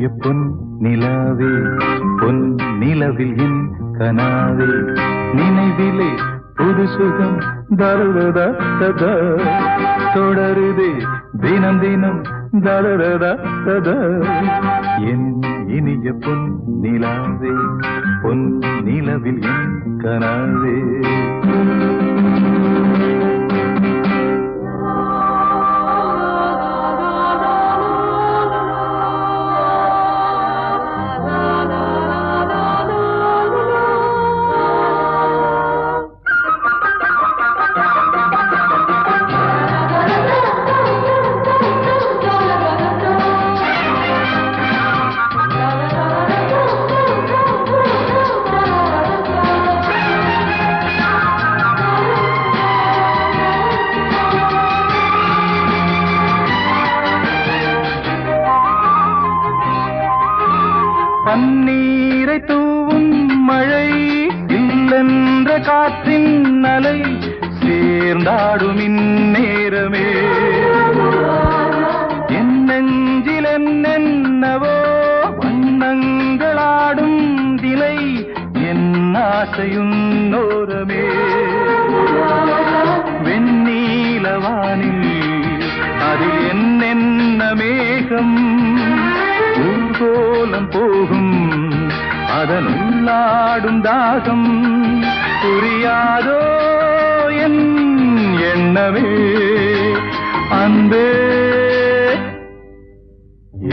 இனிய பொன் நிலாவே பொன் நிலவில் என் கனாவே நினைவிலே புது சுகம் தருவதா ததா தொடருதே தினம் தினம் தருவதா ததா என் இனிய பொன் நிலாவே பொன் நிலவில் என் கனாவே பன்னீரை தூவும் மழை இல்லென்ற காற்றின் அலை சேர்ந்தாடும் இந்நேரமே என் நெஞ்சில் என்னென்னவோ வண்ணங்களாடும் திலை என் ஆசையுன்னோரமே வெண்ணீலவானில் அதில் என்னென்ன மேகம் ஊர்கோலம் போகும் அதன் உள்ளாடும் தாகம் புரியாதோ என் எண்ணமே அன்பே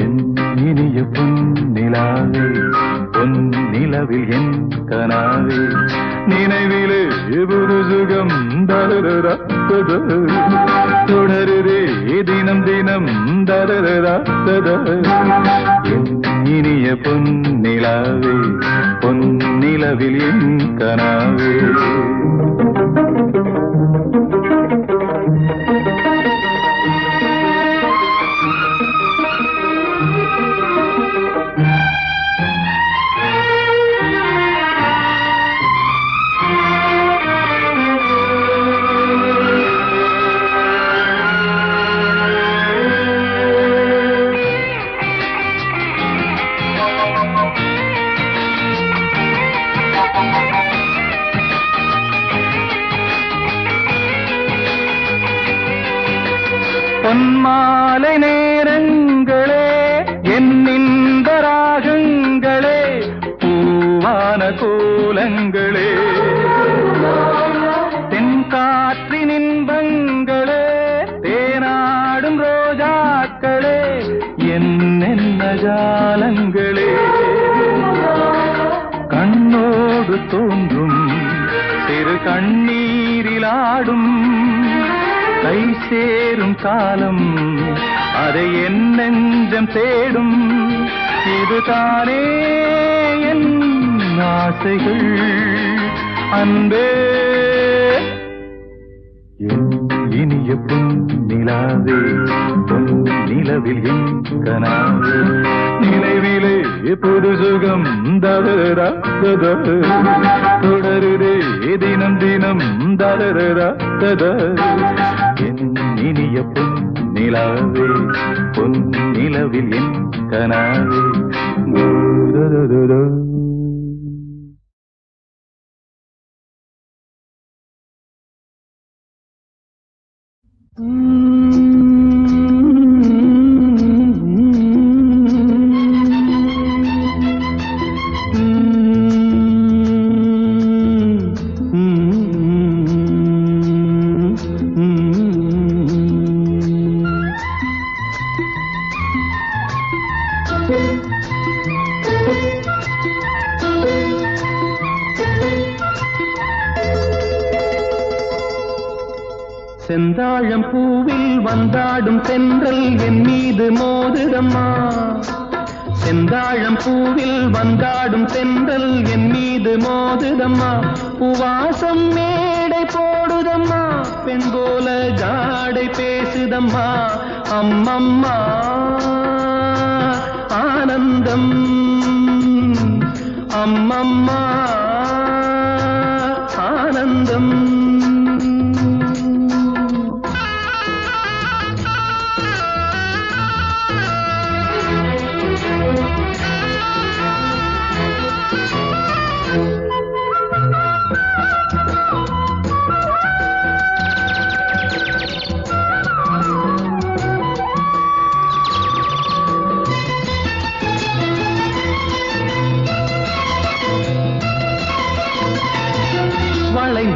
என் இனிய பொன் நிலாவே பொன் நிலவில் என் கனாவே நினைவிலே புது சுகம் தருதா தொடருதே தினம் தினம் தருதா என் இனிய பொன் நிலாவே பொன் நிலவில் என் கனாவே பொன்மாலை நேரங்களே என்னிந்த ராகங்களே பூவான கோலங்களே தென்காற்றின் இன்பங்களே தேனாடும் ரோஜாக்களே என்னென்ன ஜாலங்களே கண்ணோடு தோன்றும் சிறு கண்ணீரிலாடும் கை சேரும் காலம் அதை என் நெஞ்சம் தேடும் இதுதானே என் ஆசைகள் அன்பே என் இனிய பொன் நிலாவே பொன் நிலவில் என் கனாவே நினைவிலே புது சுகம் தருதா தொடருதே தினம் தினம் தருதா என் இனிய பொன் நிலாவே பொன் நிலவில் என் கனாவே செந்தாழம் பூவில் வந்தாடும் தென்றல் என் மீது மோதுதம்மா செந்தாழம் பூவில் வந்தாடும் தென்றல் என் மீது மோதுதம்மா பூவாசம் மேடை போடுதம்மா பெண் போல ஜாடை பேசுதம்மா அம்மம்மா ஆனந்தம் அம்மம்மா ஆனந்தம்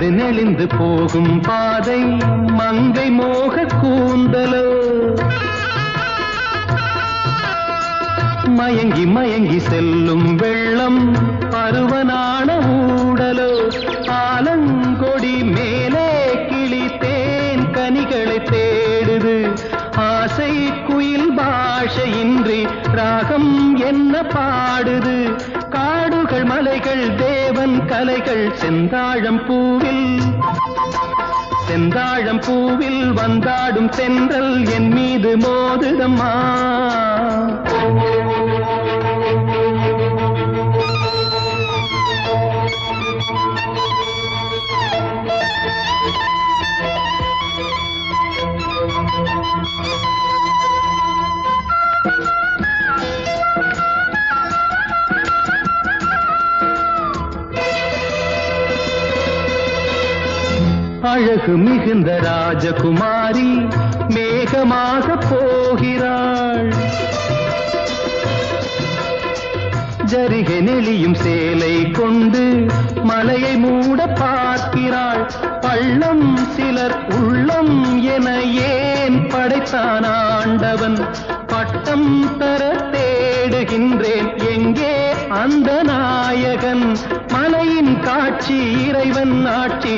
அது நெளிந்து போகும் பாதை மங்கை மோக கூந்தலோ மயங்கி மயங்கி செல்லும் வெள்ளம் பருவனான ஊடலோ ஆலங்கொடி மேலே கிளி தேன் கனிகளை தேடுது ஆசை குயில் பாஷையின்றி ராகம் என்ன பாடுது காடுகள் மலைகள் தேவன் கலைகள் செந்தாழம் பூவில் வந்தாடும் தென்றல் என் மீது மோதுதம்மா அழகு மிகுந்த ராஜகுமாரி மேகமாக போகிறாள் ஜரிகை நெளியும் சேலை கொண்டு மலையை மூட பார்க்கிறாள் பள்ளம் சிலர் உள்ளம் என ஏன் படைத்தான் ஆண்டவன் பட்டம் தர தேடுகின்றேன் எங்கே அந்த நாயகன் மலையின் காட்சி இறைவன் ஆட்சி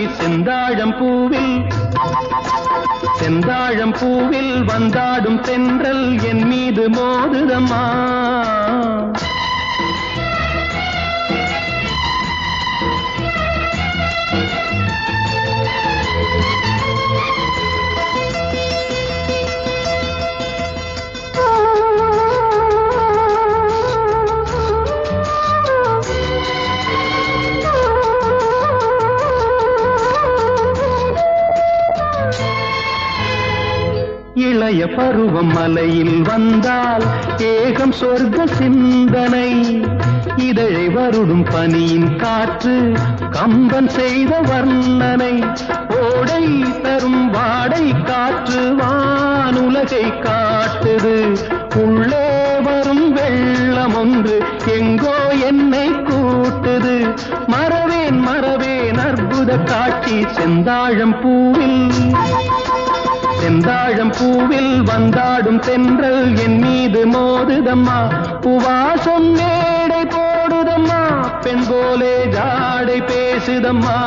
செந்தாழம் பூவில் வந்தாடும் தென்றல் என் மீது மோதுதம்மா இளைய பருவம் மலையில் வந்தால் ஏகம் சொர்க்க சிந்தனை இதழை வருடும் பனியின் காற்று கம்பன் செய்த வர்ணனை ஓடை தரும் வாடை காற்று வானுலகை காட்டுது உள்ளே வரும் வெள்ளம் ஒன்று எங்கோ என்னை கூட்டுது மறவேன் அற்புத காட்சி செந்தாழம் பூவில் வந்தாடும் தென்றல் என் மீது மோதுதம்மா உவாசம் மேடை போடுதம்மா பெண் போலே ஜாடை பேசுதம்மா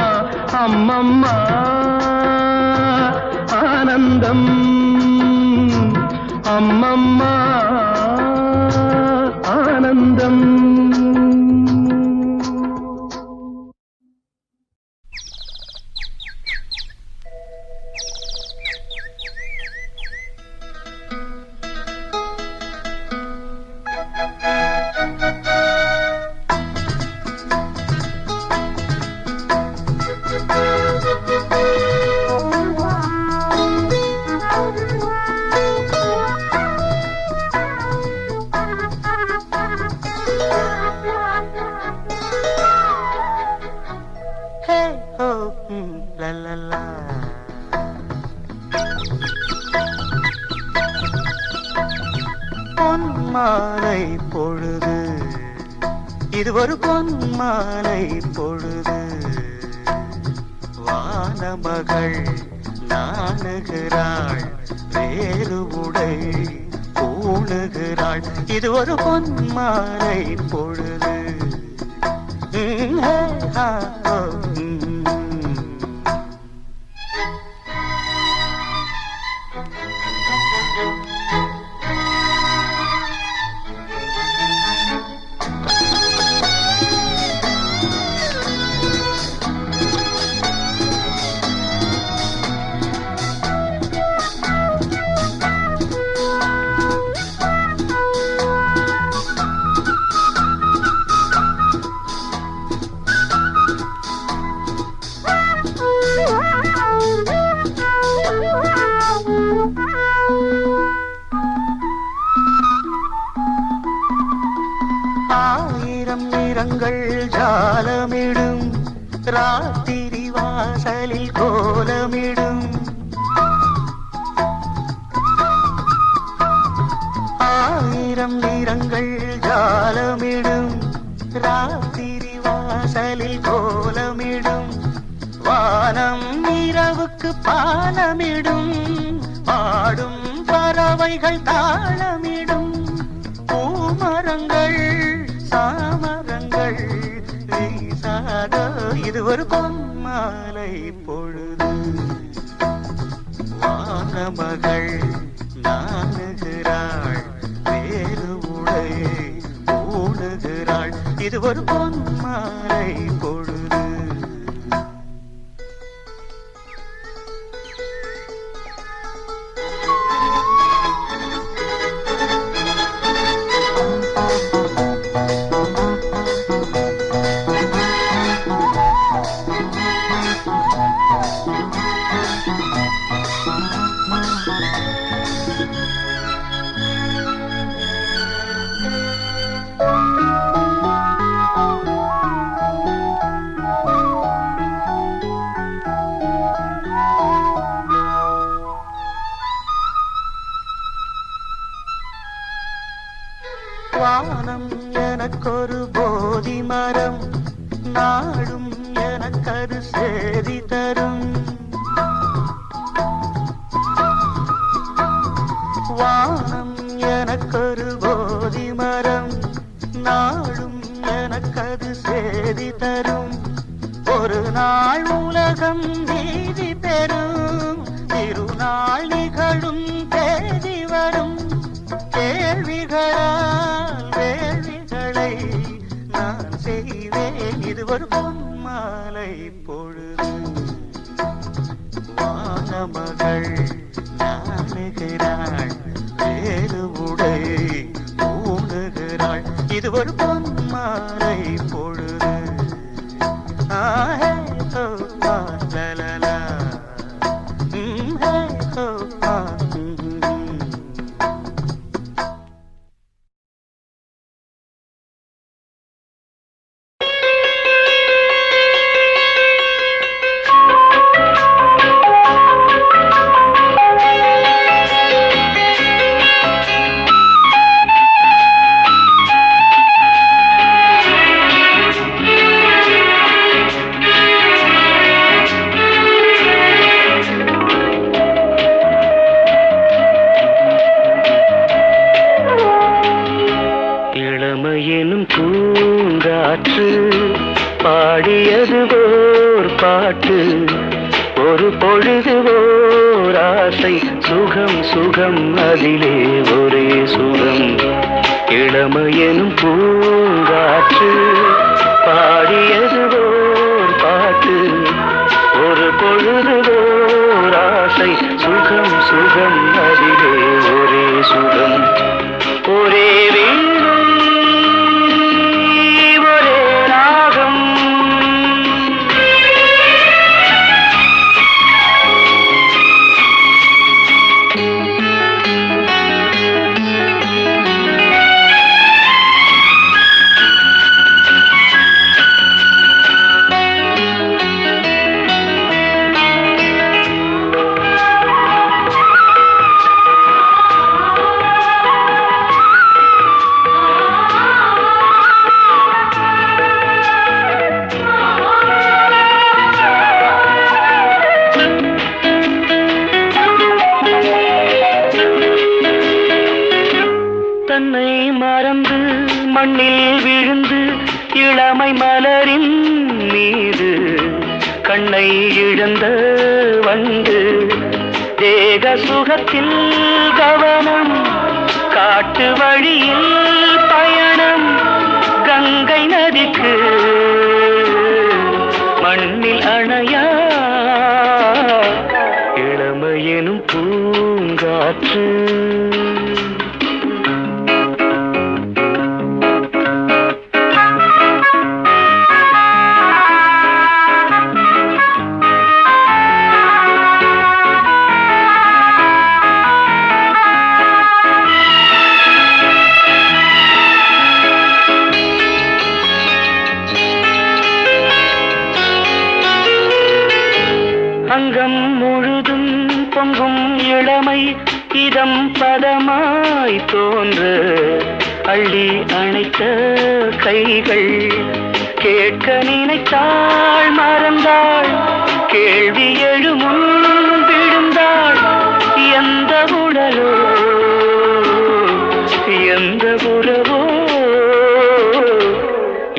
அம்மம்மா ஆனந்தம் அம்மம்மா ஆனந்தம் பொன்மாலை பொழுது இது ஒரு பொன்மாலை பொழுது வானமகள் நாணுகிறாள் வேறு உடை பூணுகிறாள் இது ஒரு பொன்மாலை பொழுது நிறங்கள் ஜாலமிடும் ராத்திரி வாசலில் கோலமிடும் ஆயிரம் நிறங்கள் ஜாலமிடும் ராத்திரி வாசலில் கோலமிடும் வான வானமிடும் பாடும் பறவைகள் தாளமிடும் பூமரங்கள் சாமரங்கள் வீசாத இது ஒரு பொன்மாலை பொழுது வானமகள் நாணுகிறாள் வேறு உடை ஊடுகிறாள் இது ஒரு பொன்மாலை பொழுது வானம் எனக்கொரு போதி மரம் நாடும் எனக்கது சேதி தரும் வானம் எனக்கொரு போதி மரம் நாடும் எனக்கது சேதி தரும் ஒரு நாள் உலகம் நீதி பெறும் திருநாள் நிகழும் தேதி வரும் கேள்விகளால் வேள்விகளை நான் செய்வேன் இது ஒரு பொன்மாலை பொழுது வானமகள் நாணுகிறாள் வேறு உடை ஊடுகிறாள் இது ஒரு பொன்மாலை பொழுது ஆஹே ஹோ லலலா ஹே ஹோ பாடியது ஓர் பாட்டு ஒரு பொழுது ஓர் ஆசை சுகம் சுகம் அதிலே ஒரே சுகம் இளமையெனும் பூங்காற்று பாடியது ஓர் பாட்டு ஒரு பொழுது ஓர் ஆசை சுகம் சுகம் அதிலே ஒரே சுகம் ஒரே மண்ணில் விழுந்து இளமை மலரின் மீது கண்ணை இழந்த வந்து தேக சுகத்தில் கவனம் காட்டு வழியில் பயணம் கங்கை நதிக்கு மண்ணில் அணையா இளமையெனும் பூங்காற்று அங்கம் முழுதும் பொங்கும் இளமை இதம் பதமாய் தோன்ற அள்ளி அணைத்த கைகள் கேட்க நினைத்தாள் மறந்தாள் கேள்வி எழுமுன்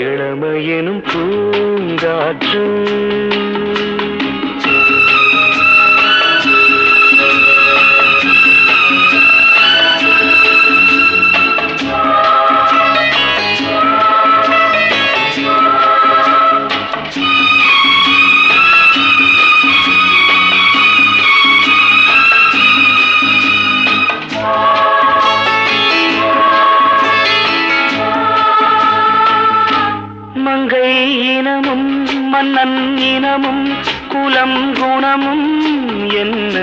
இளமையெனும் பூங்காற்று மங்கை இனமும் மன்னன் இனமும் குலம் குணமும் என்ன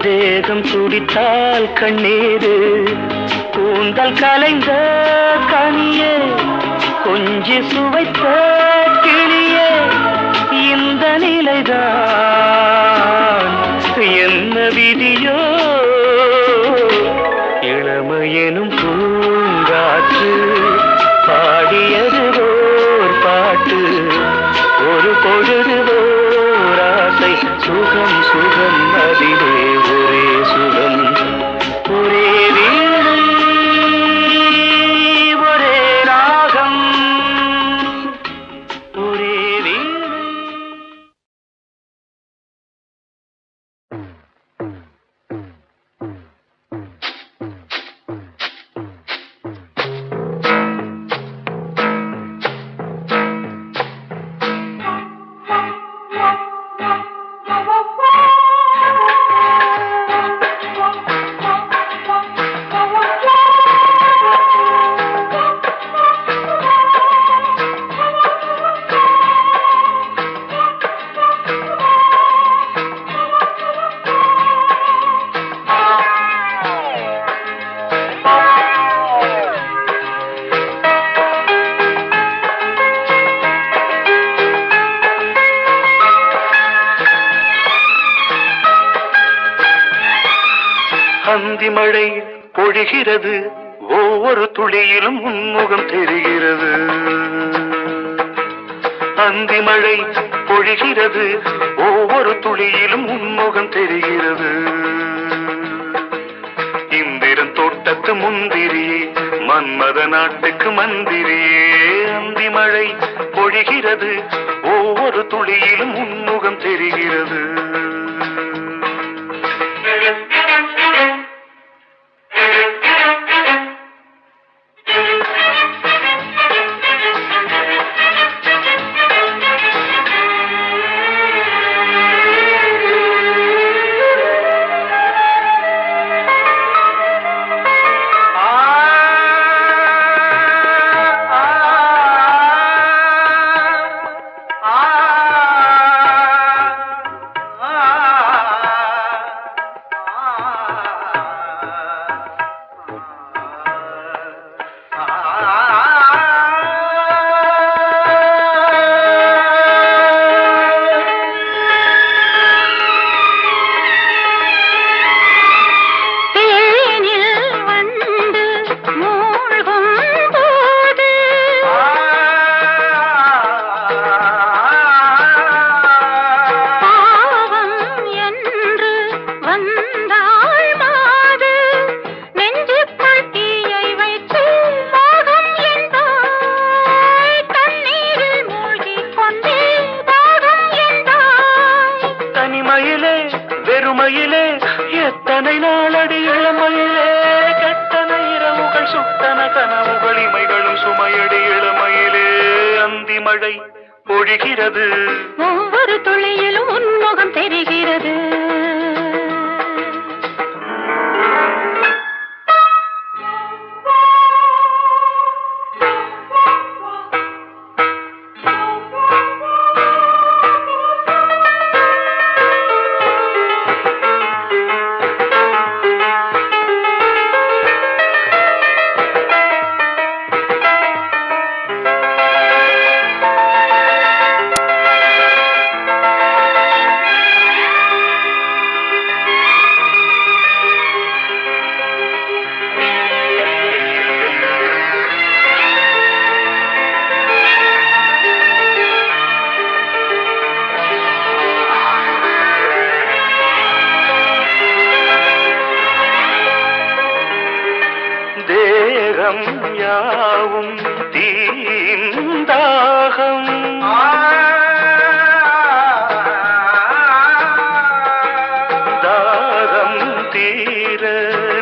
தேகம் துடித்தால் கண்ணீரு கூந்தல் கலைந்த கனியே கொஞ்சி சுவைத்த கிளியே இந்த நிலைதான் என்ன விதியோ இளமையெனும் பூங்காற்று பாடியது ஓர் பாட்டு ஒரு பொழுது ஓர் ஆசை சுகம் சுகம் அதிலே ஒரே சுகம் ஒரே வீணை ஒரே ராகம் ஒரே வீணை. அந்தி மழை பொழிகிறது ஒவ்வொரு துளியிலும் உன்முகம் தெரிகிறது அந்தி மழை பொழிகிறது ஒவ்வொரு துளியிலும் உன்முகம் தெரிகிறது இந்திரன் தோட்டத்து முந்திரியே மன்மத நாட்டுக்கு மந்திரியே அந்தி மழை பொழிகிறது ஒவ்வொரு துளியிலும் உன்முகம் தெரிகிறது வெறுமையிலே எத்தனை நாளடி இளமையிலே கெட்டன இரவுகள் சுட்டன கனவுகள் இமைகளும் சுமையடி இளமையிலே அந்தி மழை பொழிகிறது ஒவ்வொரு துளியிலும் உன்முகம் தெரிகிறது யாவும் தீந்தாகம் தாகம் தீர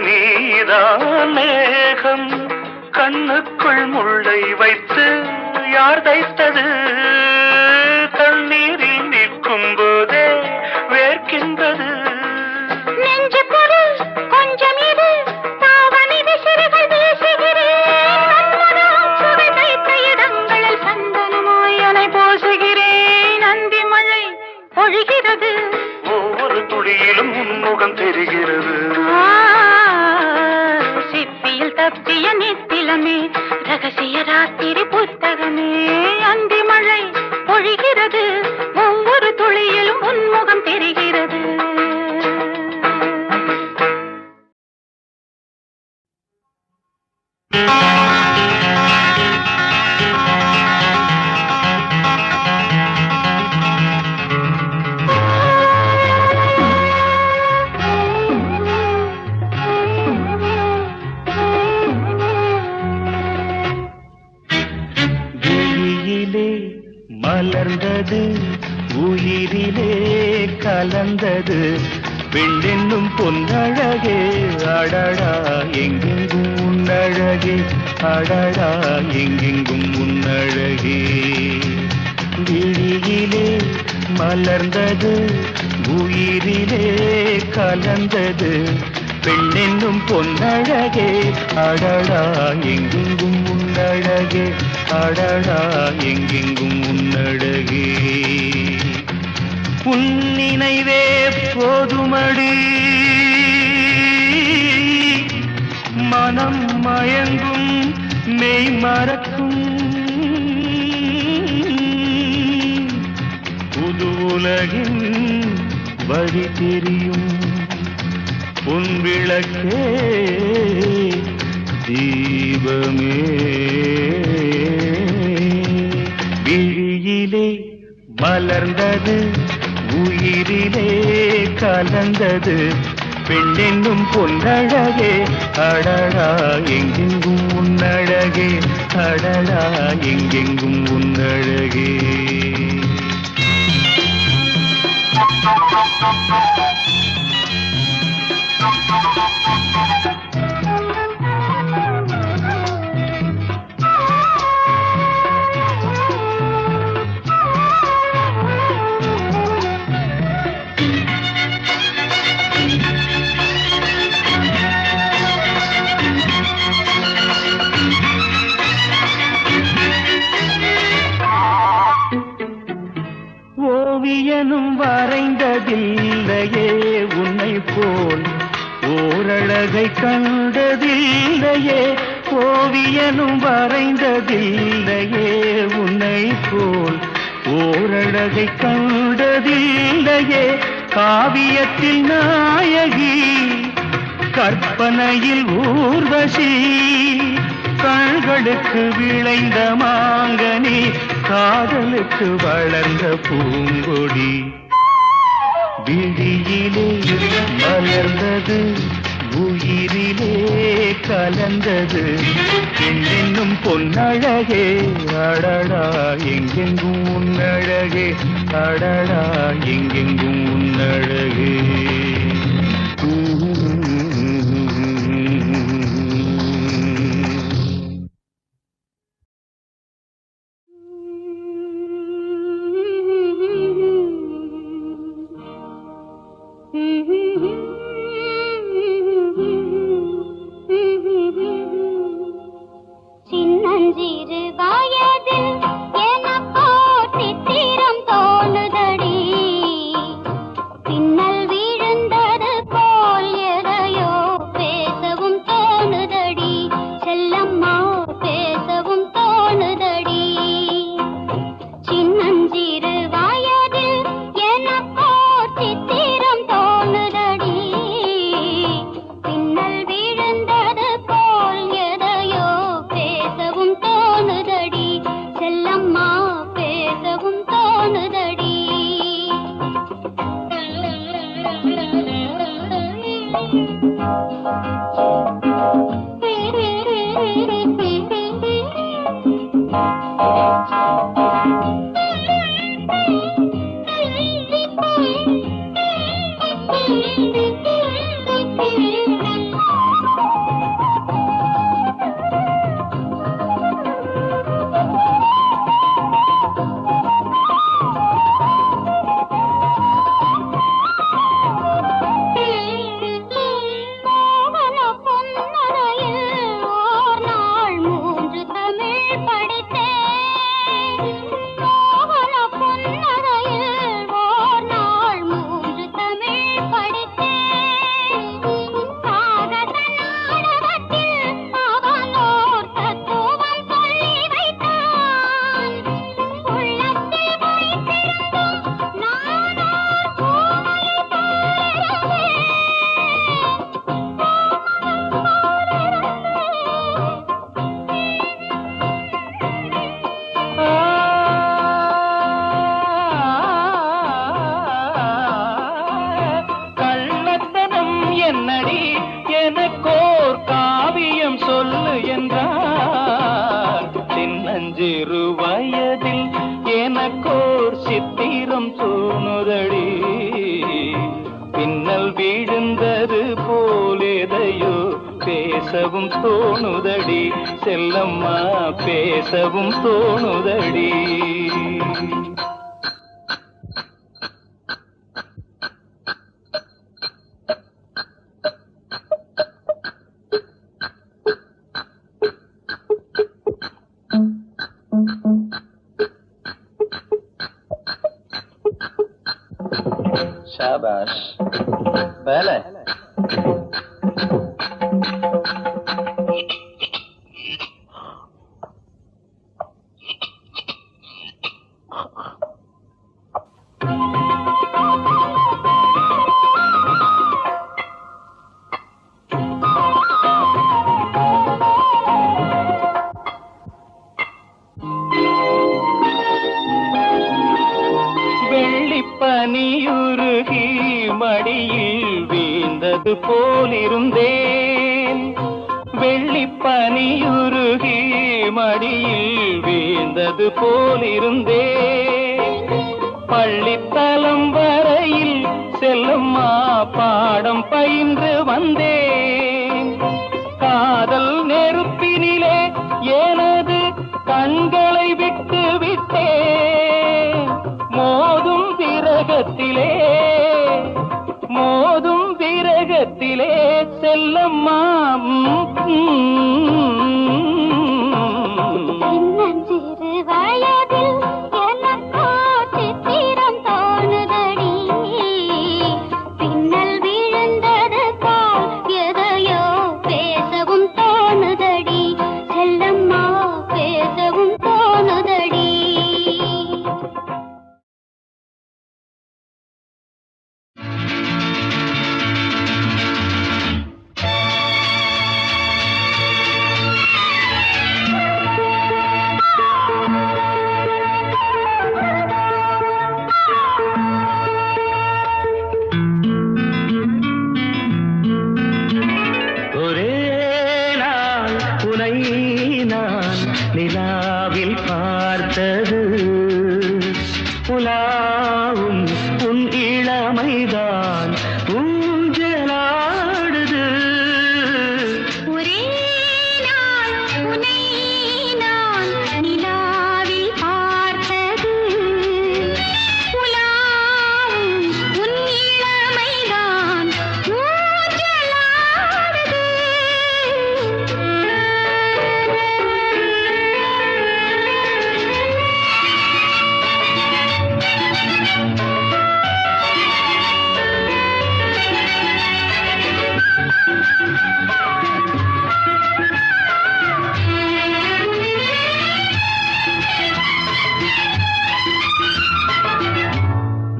நீதான் மேகம் கண்ணுக்குள் முள்ளை வைத்து யார் தைத்தது தண்ணீரில் நிற்கும் போதே வேர்க்கின்றது நெஞ்சு பொருள் கொஞ்சம் இது தாவணி விசிறிகள் வீசுகிறேன் சுவை தைத்த இடங்களில் சந்தனமாய் அலை போசுகிறேன் அந்தி மழை பொழிகிறது ஒவ்வொரு துளியிலும் உன்முகம் தெரிகிறது சிப்பியில் தப்பிய நித்திலமே ரகசிய ராத்திரி புத்தகமே அந்தி மழை பொழிகிறது ஒவ்வொரு துளியிலும் உன்முகம் தெரிகிறது மலர்ந்தது உயிரிலே கலந்தது பெண்ணென்னும் பொன்னழகே அடடா எங்கெங்கும் உன்னழகே அடடா எங்கெங்கும் உன்னழகே விழியிலே மலர்ந்தது உயிரிலே கலந்தது பெண்ணென்னும் பொன்னழகே அடடா எங்கெங்கும் உன்னழகே அடடா எங்கெங்கும் உன்னழகே உன் நினைவே போதுமடி மனம் மயங்கும் மெய் மறக்கும் புது உலகின் வழி தெரியும் உன் விளக்கே தீபமே விழியிலே மலர்ந்தது உயிரிலே கலந்தது பெண்ணென்னும் பொன்னழகே அடடா எங்கெங்கும் உன்னழகே அடடா எங்கெங்கும் உன்னழகே ஓவியனும் வரைந்ததில்லையே உன்னை போல் ஓரழகை கண்டதில்லையே ஓவியனும் வரைந்ததில்லையே உன்னை போல் ஓரழகை கண்டதில்லையே காவியத்தில் நாயகி கற்பனையில் ஊர்வசி கண்களுக்கு விளைந்த மாங்கனி காதலுக்கு வளர்ந்த பூங்கொடி விழியிலே மலர்ந்தது உயிரிலே கலந்தது என்னும் பொன்னழகே அடடா எங்கெங்கும் உன்னழகே அடடா எங்கெங்கும் உன்னழகே சின்னஞ்சிறு வயதில் எனக்கோ சித்திரம் தோணுதடி பின்னல் விழுந்தது போல் எதையோ பேசவும் தோணுதடி செல்லம்மா பேசவும் தோணுதடி சின்னஞ்சிறு வயதில் எனக்கோ சித்திரம் தோணுதடி பின்னல் விழுந்தது போல் எதையோ பேசவும் தோணுதடி பேசவும் தோணுதடி செல்லம்மா பேசவும் தோணுதடி शाबाश पहले பனியுருகி மடியில் வீழ்ந்தது போலிருந்தேன் வெள்ளிப் பனியுருகி மடியில் வீழ்ந்தது போலிருந்தேன் பள்ளித்தலம் வரையில் செல்லம்மா பாடம் பயின்று வந்தேன் காதல் நெருப்பினிலே எனது கண்களை விட்டு விட்டேன் மோதும் விரகத்திலே செல்லம்மா சிறு வயதில் எனக்கோ சித்திரம் தோணுதடி பின்னல் விழுந்தது போல் எதையோ பேசவும் தோணுதடி செல்லம்மா பேசவும் தோணுதடி நிலாவில் பார்த்தது புலாவும் உன் இளமைதான் ஊஞ்சலாடுது ஒரே நாள் உன்னை நான் நிலாவில் பார்த்தது புலாவும் உன் இளமைதான் ஊஞ்சலாடுது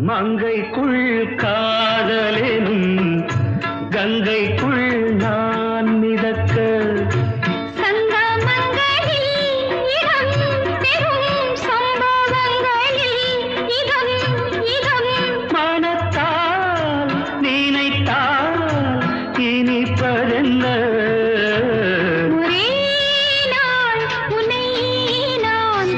மங்கைக்குள் காதலெனும் கங்கைக்குள் நான் மிதக்க மனத்தால் நினைத்தால் இனிப்பதென்ன ஒரே நாள் உன்னை நான்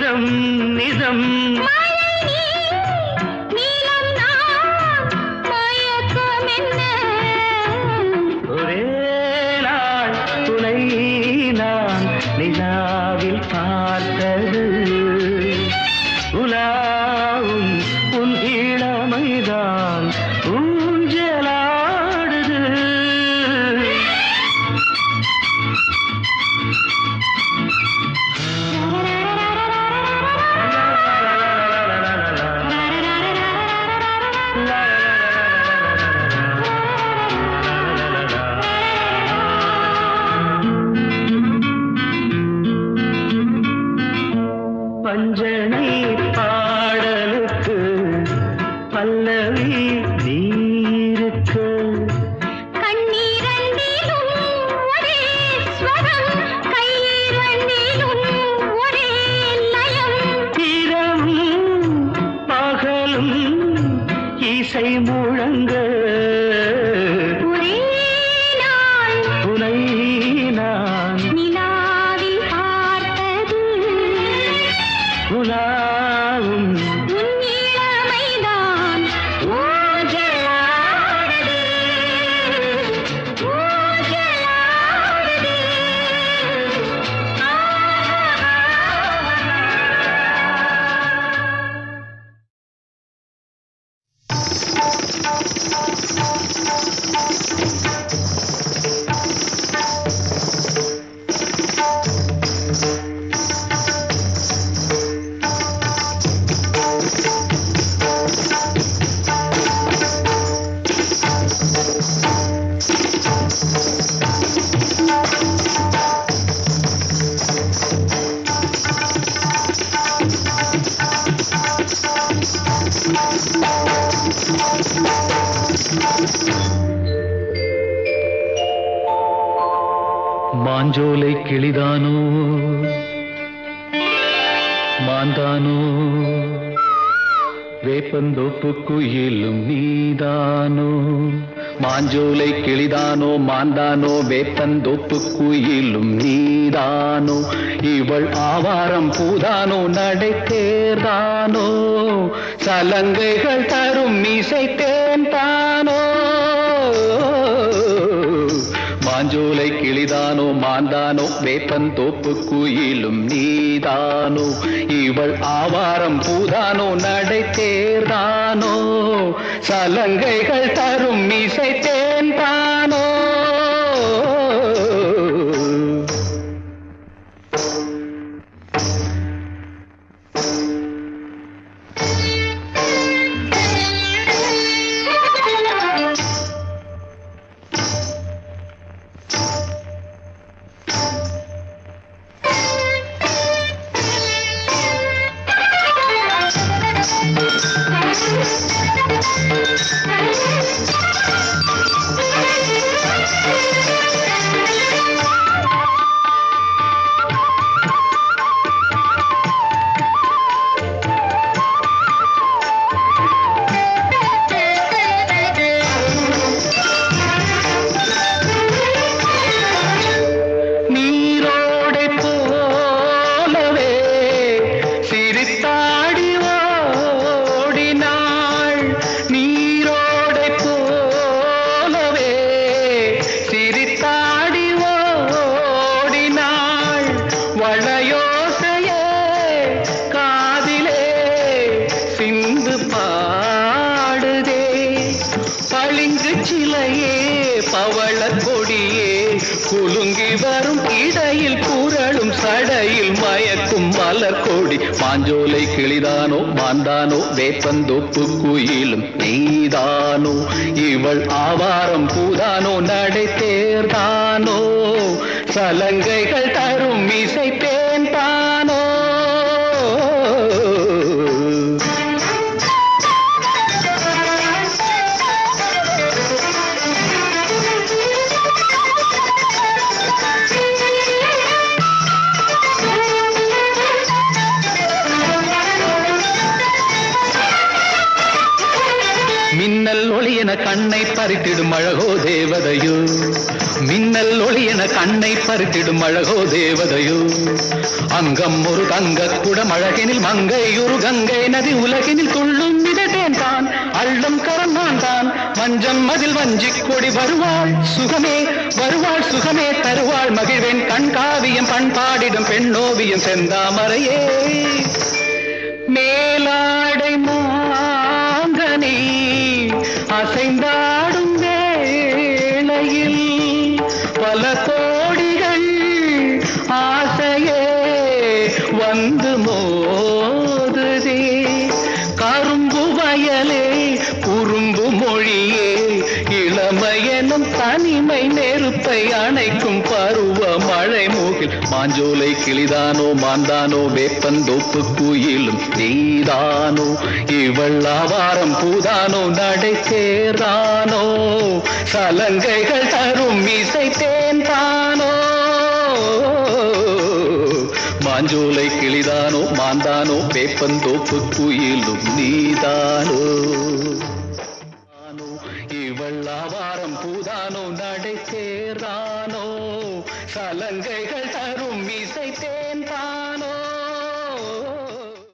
நிதம் நிதம் நீலம் நான் மயக்கம் என்ன ஒரே நாள் துணை நான் நிலாவில் பார்த்தது உலாவும் உன் இளமைதான் ஊஞ்சலாடுது பஞ்சனை பாடலுக்கு பல்லவி நீருக்கு கண்ணீரண்டிலும் ஒரே ஸ்வரம் கையிரண்டிலும் ஒரே லயம் இரவும் பகலும் இசை முழங்க ஒரே நாள் துணை நான் நிலாவில் பார்த்தது உலாவும் உன் இளமைதான் ஊஞ்சலாடுது ஊஞ்சலாடுது மாஞ்சோலை கிளிதானோ மாந்தானோ வேப்பந்தோப்பு குயிலும் நீதானோ மாஞ்சோலை கிளிதானோ மாந்தானோ வேப்பந்தோப்பு குயிலும் நீதானோ இவள் ஆவாரம் பூதானோ நடை தேர்தானோ சலங்கைகள் தரும் மீசை தேன்தானோ மாஞ்சோலை கிளிதானோ மாந்தானோ வேப்பந்தோப்பு குயிலும் நீதானோ இவள் ஆவாரம் பூதானோ நடை தேர்தானோ சலங்கைகள் தரும் மீசை தேன்தானோ குலுங்கி வரும் இடையில் குரலும் சடையில் மயக்கும் மலர் கோடி மாஞ்சோலை கிளிதானோ மாந்தானோ வேப்பந்தோப்பு குயிலும் நீதானோ இவள் ஆவாரம் பூதானோ நடை தேர்தானோ சலங்கைகள் தரும் இசை தேன்தானோ மின்னல் ஒளியன கண்ணை பறித்திடும் அழகோ தேவதையோ மின்னல் ஒளியன கண்ணை பறித்திடும் அழகோ தேவதையோ அங்கம் ஒரு தங்க குடம் அழகெனில் மங்கை ஒரு கங்கை நதி உலகினில் துள்ளும் மிதத்தேன் தான் அள்ளும் கரந்தான் தான் மஞ்சம் அதில் வஞ்சிக் கொடி வருவாள் சுகமே தருவாள் மகிழ்வேன் கண்காவியம் பண்பாடிடும் பெண்ணோவியம் செந்தாமரையே மேலாடை மாங்கனி அசைந்தாடும் வேளையில் பல கோடிகள் ஆசையே வந்து மோதுதே கரும்பு வயலே குறும்பு மொழியே இளமையனும் தனிமை நெருப்பை அணைக்கும் பருவ மழை மூகில் மாஞ்சோலை கிளிதானோ மாந்தானோ வேப்பந்தோப்பு குயிலும் நீதானோ இவள் ஆவாரம் பூதானோ நடை சேர்தானோ சலங்கைகள் தரும் இசை தேன் தானோ மாஞ்சோலை கிளிதானோ மாந்தானோ வேப்பந்தோப்பு குயிலும் நீதானோ இவள் ஆவாரம் பூதானோ நடை சேர்தானோ சலங்கைகள் தரும் இசை தேன் தானோ